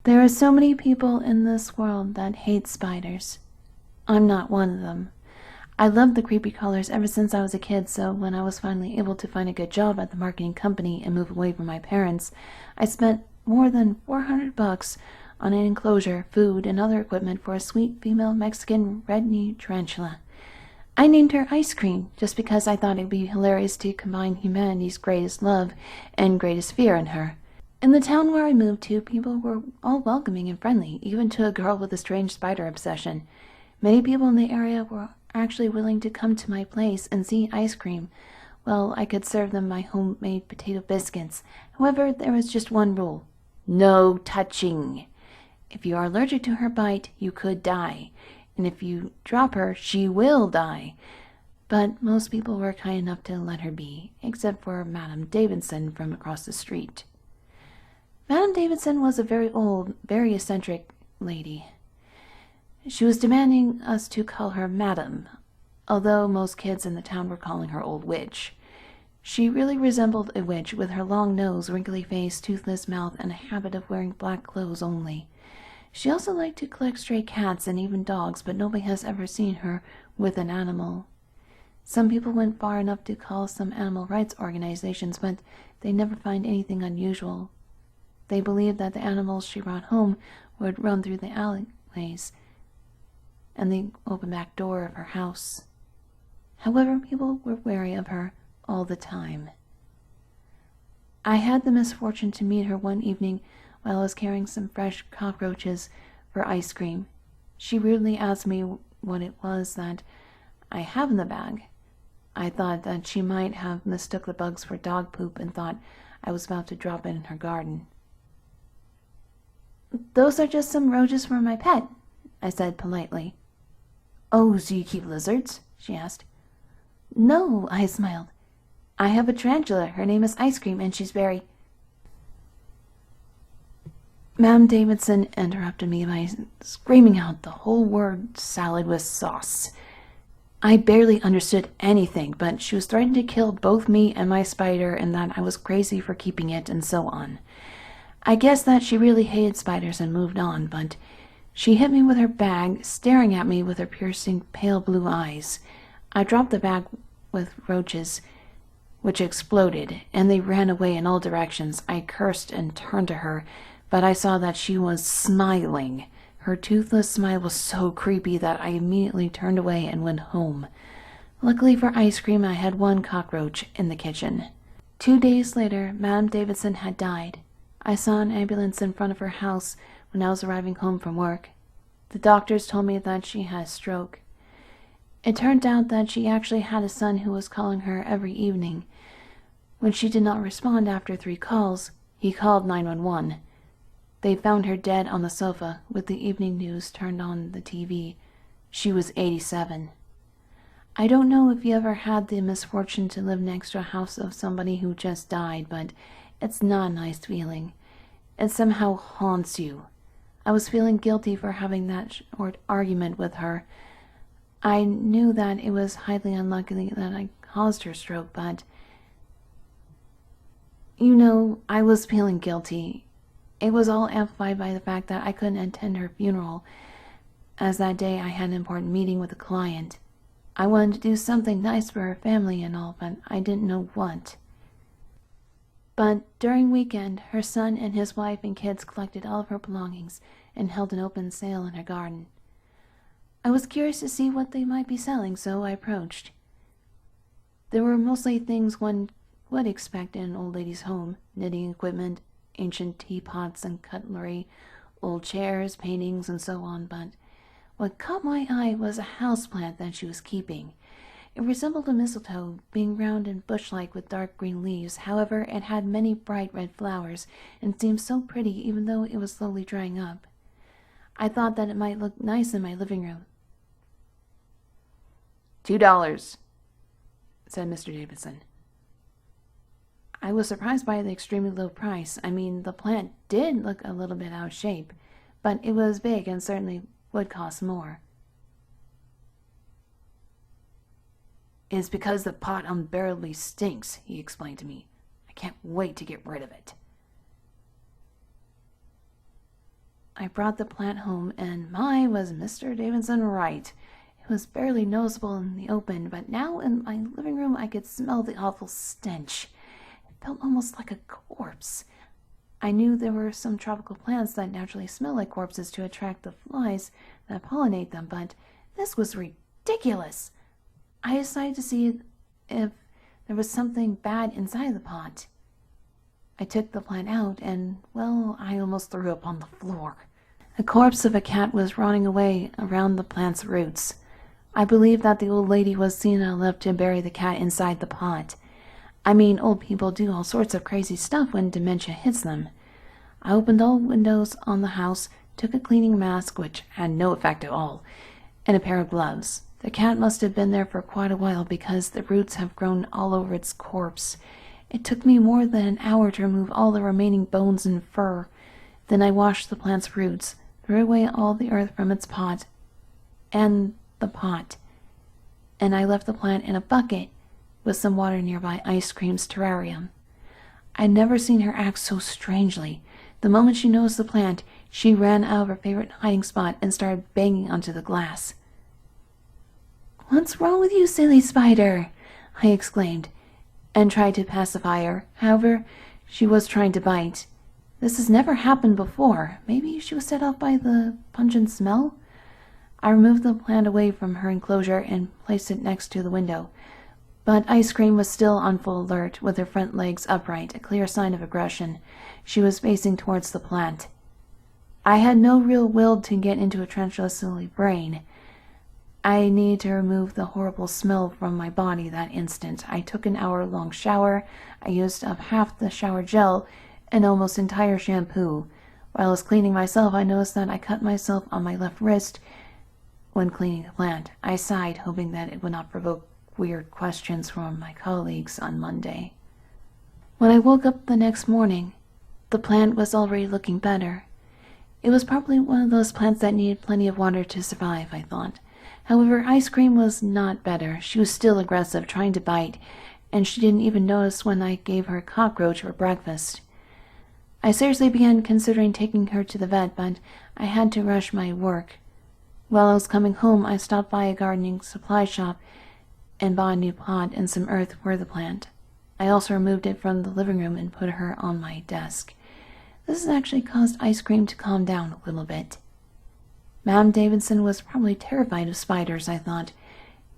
There are so many people in this world that hate spiders. I'm not one of them. I loved the creepy colors ever since I was a kid, so when I was finally able to find a good job at the marketing company and move away from my parents, I spent more than $400 on an enclosure, food, and other equipment for a sweet female Mexican red-knee tarantula. I named her Ice Cream just because I thought it would be hilarious to combine humanity's greatest love and greatest fear in her. In the town where I moved to, people were all welcoming and friendly, even to a girl with a strange spider obsession. Many people in the area were actually willing to come to my place and see Ice Cream. Well, I could serve them my homemade potato biscuits. However, there was just one rule. No touching. If you are allergic to her bite, you could die. And if you drop her, she will die. But most people were kind enough to let her be, except for Madame Davidson from across the street. Madame Davidson was a very old, very eccentric lady. She was demanding us to call her Madam, although most kids in the town were calling her Old Witch. She really resembled a witch with her long nose, wrinkly face, toothless mouth, and a habit of wearing black clothes only. She also liked to collect stray cats and even dogs, but nobody has ever seen her with an animal. Some people went far enough to call some animal rights organizations, but they never find anything unusual. They believed that the animals she brought home would run through the alleyways and the open back door of her house. However, people were wary of her all the time. I had the misfortune to meet her one evening while I was carrying some fresh cockroaches for Ice Cream. She rudely asked me what it was that I have in the bag. I thought that she might have mistook the bugs for dog poop and thought I was about to drop it in her garden. "Those are just some roaches for my pet," I said politely. "Oh, so you keep lizards?" she asked. "No," I smiled. "I have a tarantula. Her name is Ice Cream, and she's very—" Madame Davidson interrupted me by screaming out the whole word salad with sauce. I barely understood anything, but she was threatening to kill both me and my spider and that I was crazy for keeping it and so on. I guessed that she really hated spiders and moved on, but she hit me with her bag, staring at me with her piercing pale blue eyes. I dropped the bag with roaches, which exploded, and they ran away in all directions. I cursed and turned to her, but I saw that she was smiling. Her toothless smile was so creepy that I immediately turned away and went home. Luckily for Ice Cream, I had one cockroach in the kitchen. 2 days later, Madame Davidson had died. I saw an ambulance in front of her house when I was arriving home from work. The doctors told me that she had a stroke. It turned out that she actually had a son who was calling her every evening. When she did not respond after 3 calls, he called 911. They found her dead on the sofa with the evening news turned on the TV. She was 87. I don't know if you ever had the misfortune to live next to a house of somebody who just died, but it's not a nice feeling. It somehow haunts you. I was feeling guilty for having that short argument with her. I knew that it was highly unlucky that I caused her stroke, but I was feeling guilty. It was all amplified by the fact that I couldn't attend her funeral, as that day I had an important meeting with a client. I wanted to do something nice for her family and all, but I didn't know what. But during weekend, her son and his wife and kids collected all of her belongings and held an open sale in her garden. I was curious to see what they might be selling, so I approached. There were mostly things one would expect in an old lady's home: knitting equipment, ancient teapots and cutlery, old chairs, paintings, and so on, but what caught my eye was a houseplant that she was keeping. It resembled a mistletoe, being round and bush-like with dark green leaves. However, it had many bright red flowers, and seemed so pretty even though it was slowly drying up. I thought that it might look nice in my living room. $2, said Mr. Davidson. I was surprised by the extremely low price. I mean, the plant did look a little bit out of shape, but it was big and certainly would cost more. "It's because the pot unbearably stinks," he explained to me. "I can't wait to get rid of it." I brought the plant home, and my, was Mr. Davidson right. It was barely noticeable in the open, but now in my living room I could smell the awful stench. It felt almost like a corpse. I knew there were some tropical plants that naturally smell like corpses to attract the flies that pollinate them, but this was ridiculous. I decided to see if there was something bad inside the pot. I took the plant out, and, well, I almost threw up on the floor. The corpse of a cat was rotting away around the plant's roots. I believe that the old lady was senile enough to bury the cat inside the pot. I mean, old people do all sorts of crazy stuff when dementia hits them. I opened all windows on the house, took a cleaning mask, which had no effect at all, and a pair of gloves. The cat must have been there for quite a while because the roots have grown all over its corpse. It took me more than an hour to remove all the remaining bones and fur. Then I washed the plant's roots, threw away all the earth from its pot, and the pot, and I left the plant in a bucket with some water nearby Ice Cream's terrarium. I'd never seen her act so strangely. The moment she noticed the plant, she ran out of her favorite hiding spot and started banging onto the glass. "What's wrong with you, silly spider?" I exclaimed, and tried to pacify her. However, she was trying to bite. This has never happened before. Maybe she was set off by the pungent smell? I removed the plant away from her enclosure and placed it next to the window. But Ice Cream was still on full alert, with her front legs upright, a clear sign of aggression. She was facing towards the plant. I had no real will to get into a Tarantula's silly brain. I needed to remove the horrible smell from my body that instant. I took an hour-long shower. I used up half the shower gel and almost entire shampoo. While I was cleaning myself, I noticed that I cut myself on my left wrist when cleaning the plant. I sighed, hoping that it would not provoke weird questions from my colleagues on Monday. When I woke up the next morning, the plant was already looking better. It was probably one of those plants that needed plenty of water to survive, I thought. However, Ice Cream was not better. She was still aggressive, trying to bite, and she didn't even notice when I gave her a cockroach for breakfast. I seriously began considering taking her to the vet, but I had to rush my work. While I was coming home, I stopped by a gardening supply shop and bought a new pot and some earth for the plant. I also removed it from the living room and put her on my desk. This has actually caused Ice Cream to calm down a little bit. Madame Davidson was probably terrified of spiders, I thought.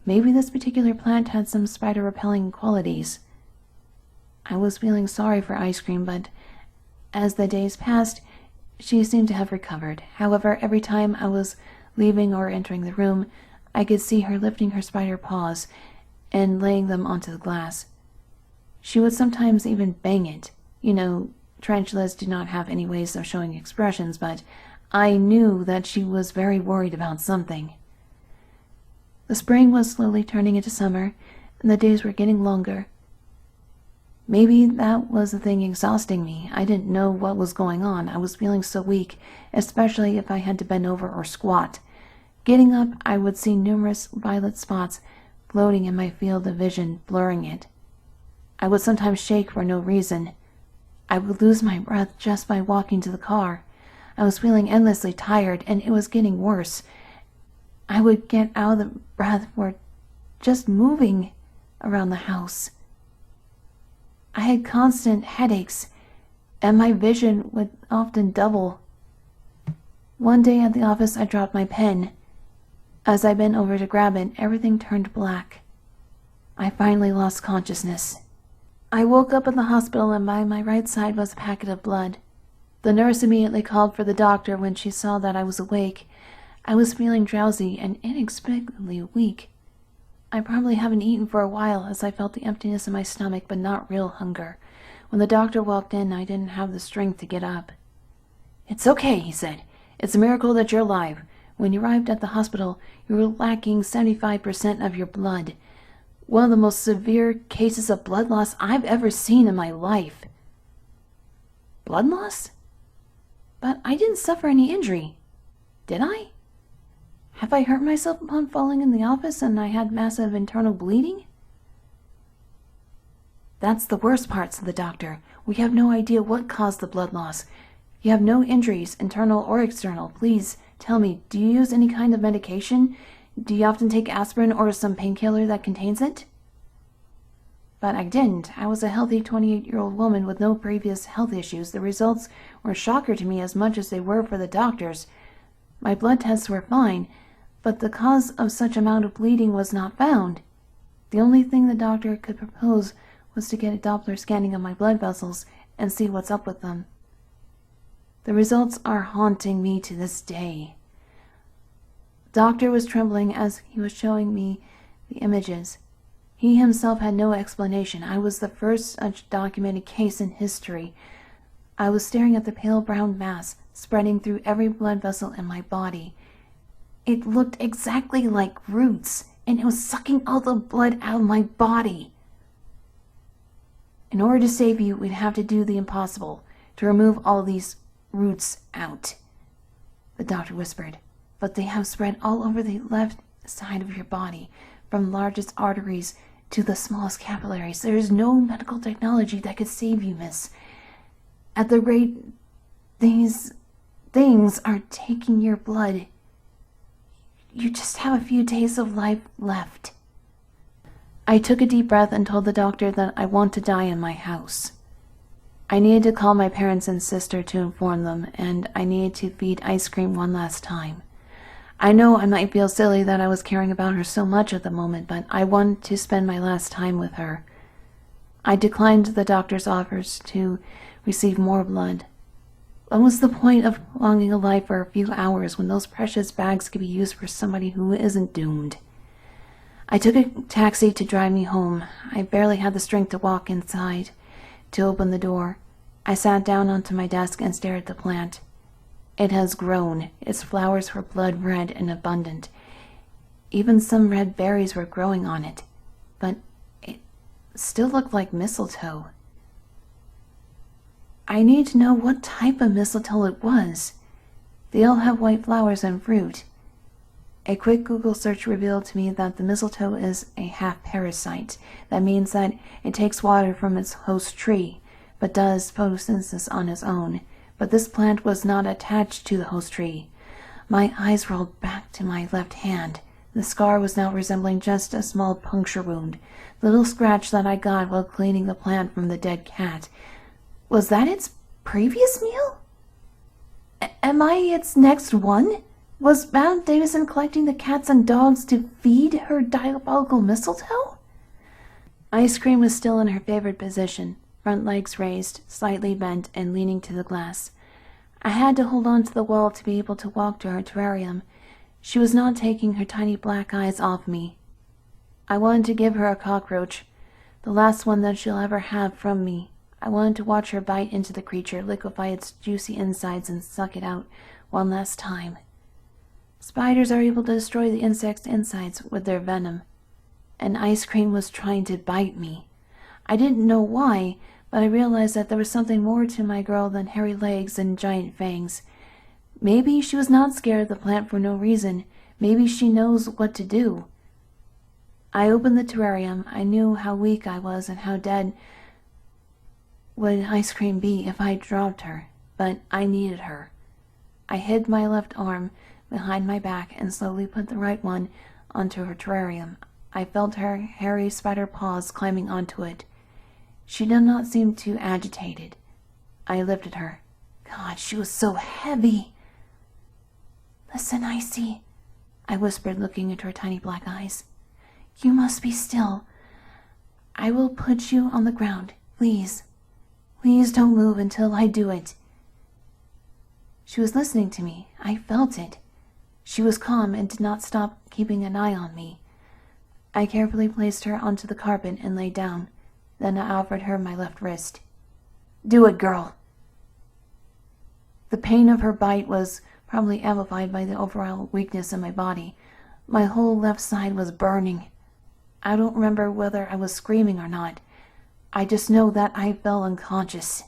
Maybe this particular plant had some spider-repelling qualities. I was feeling sorry for Ice Cream, but as the days passed, she seemed to have recovered. However, every time I was leaving or entering the room, I could see her lifting her spider paws and laying them onto the glass. She would sometimes even bang it. You know, tarantulas do not have any ways of showing expressions, but I knew that she was very worried about something. The spring was slowly turning into summer, and the days were getting longer. Maybe that was the thing exhausting me. I didn't know what was going on. I was feeling so weak, especially if I had to bend over or squat. Getting up, I would see numerous violet spots floating in my field of vision, blurring it. I would sometimes shake for no reason. I would lose my breath just by walking to the car. I was feeling endlessly tired, and it was getting worse. I would get out of the breath for just moving around the house. I had constant headaches, and my vision would often double. One day at the office, I dropped my pen. As I bent over to grab it, everything turned black. I finally lost consciousness. I woke up in the hospital, and by my right side was a packet of blood. The nurse immediately called for the doctor when she saw that I was awake. I was feeling drowsy and inexplicably weak. I probably haven't eaten for a while, as I felt the emptiness in my stomach, but not real hunger. When the doctor walked in, I didn't have the strength to get up. "It's okay," he said. "It's a miracle that you're alive. When you arrived at the hospital, you were lacking 75% of your blood. One of the most severe cases of blood loss I've ever seen in my life." Blood loss? But I didn't suffer any injury. Did I? Have I hurt myself upon falling in the office and I had massive internal bleeding? "That's the worst part," said the doctor. "We have no idea what caused the blood loss. You have no injuries, internal or external. Please tell me, do you use any kind of medication? Do you often take aspirin or some painkiller that contains it? But I didn't. I was a healthy 28-year-old woman with no previous health issues. The results were a shocker to me as much as they were for the doctors. My blood tests were fine, but the cause of such amount of bleeding was not found. The only thing the doctor could propose was to get a Doppler scanning of my blood vessels and see what's up with them. The results are haunting me to this day. The doctor was trembling as he was showing me the images. He himself had no explanation. I was the first such documented case in history. I was staring at the pale brown mass spreading through every blood vessel in my body. It looked exactly like roots, and it was sucking all the blood out of my body. In order to save you, we'd have to do the impossible, to remove all these roots out, the doctor whispered. But they have spread all over the left side of your body, from largest arteries to the smallest capillaries. There is no medical technology that could save you, miss. At the rate these things are taking your blood, you just have a few days of life left. I took a deep breath and told the doctor that I want to die in my house. I needed to call my parents and sister to inform them, and I needed to feed ice cream one last time. I know I might feel silly that I was caring about her so much at the moment, but I wanted to spend my last time with her. I declined the doctor's offers to receive more blood. What was the point of prolonging a life for a few hours when those precious bags could be used for somebody who isn't doomed? I took a taxi to drive me home. I barely had the strength to walk inside, to open the door. I sat down onto my desk and stared at the plant. It has grown. Its flowers were blood red and abundant. Even some red berries were growing on it, but it still looked like mistletoe. I need to know what type of mistletoe it was. They all have white flowers and fruit. A quick Google search revealed to me that the mistletoe is a half-parasite. That means that it takes water from its host tree, but does photosynthesis on its own. But this plant was not attached to the host tree. My eyes rolled back to my left hand. The scar was now resembling just a small puncture wound. The little scratch that I got while cleaning the plant from the dead cat. Was that its previous meal? Am I its next one? Was Madame Davison collecting the cats and dogs to feed her diabolical mistletoe? Ice cream was still in her favorite position, front legs raised, slightly bent, and leaning to the glass. I had to hold on to the wall to be able to walk to her terrarium. She was not taking her tiny black eyes off me. I wanted to give her a cockroach, the last one that she'll ever have from me. I wanted to watch her bite into the creature, liquefy its juicy insides, and suck it out one last time. Spiders are able to destroy the insect's insides with their venom, and ice cream was trying to bite me. I didn't know why, but I realized that there was something more to my girl than hairy legs and giant fangs. Maybe she was not scared of the plant for no reason. Maybe she knows what to do. I opened the terrarium. I knew how weak I was and how dead would ice cream be if I dropped her, but I needed her. I hid my left arm behind my back and slowly put the right one onto her terrarium. I felt her hairy spider paws climbing onto it. She did not seem too agitated. I lifted her. God, she was so heavy. Listen, Icy, I whispered, looking into her tiny black eyes. You must be still. I will put you on the ground. Please. Please don't move until I do it. She was listening to me. I felt it. She was calm and did not stop keeping an eye on me. I carefully placed her onto the carpet and lay down. Then I offered her my left wrist. Do it, girl. The pain of her bite was probably amplified by the overall weakness in my body. My whole left side was burning. I don't remember whether I was screaming or not. I just know that I fell unconscious.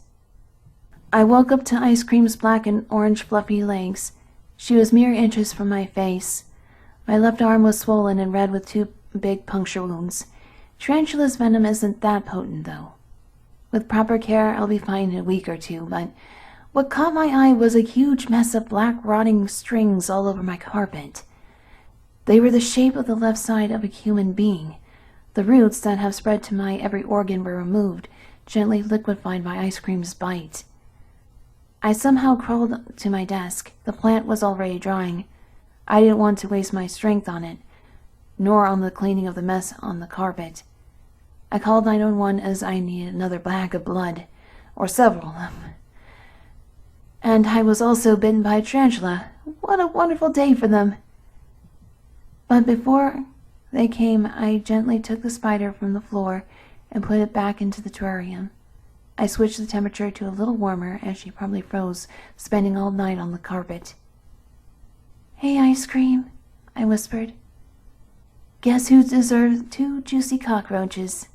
I woke up to Ice Cream's black and orange fluffy legs. She was mere inches from my face. My left arm was swollen and red with 2 big puncture wounds. Tarantula's venom isn't that potent, though. With proper care, I'll be fine in a week or 2, but What caught my eye was a huge mess of black rotting strings all over my carpet. They were the shape of the left side of a human being. The roots that have spread to my every organ were removed, gently liquefied by ice cream's bite. I somehow crawled to my desk. The plant was already drying. I didn't want to waste my strength on it, nor on the cleaning of the mess on the carpet. I called 911 as I needed another bag of blood, or several of them. And I was also bitten by a tarantula. What a wonderful day for them! But before they came, I gently took the spider from the floor and put it back into the terrarium. I switched the temperature to a little warmer, as she probably froze, spending all night on the carpet. "Hey, Ice Cream," I whispered. "Guess who deserves 2 juicy cockroaches?"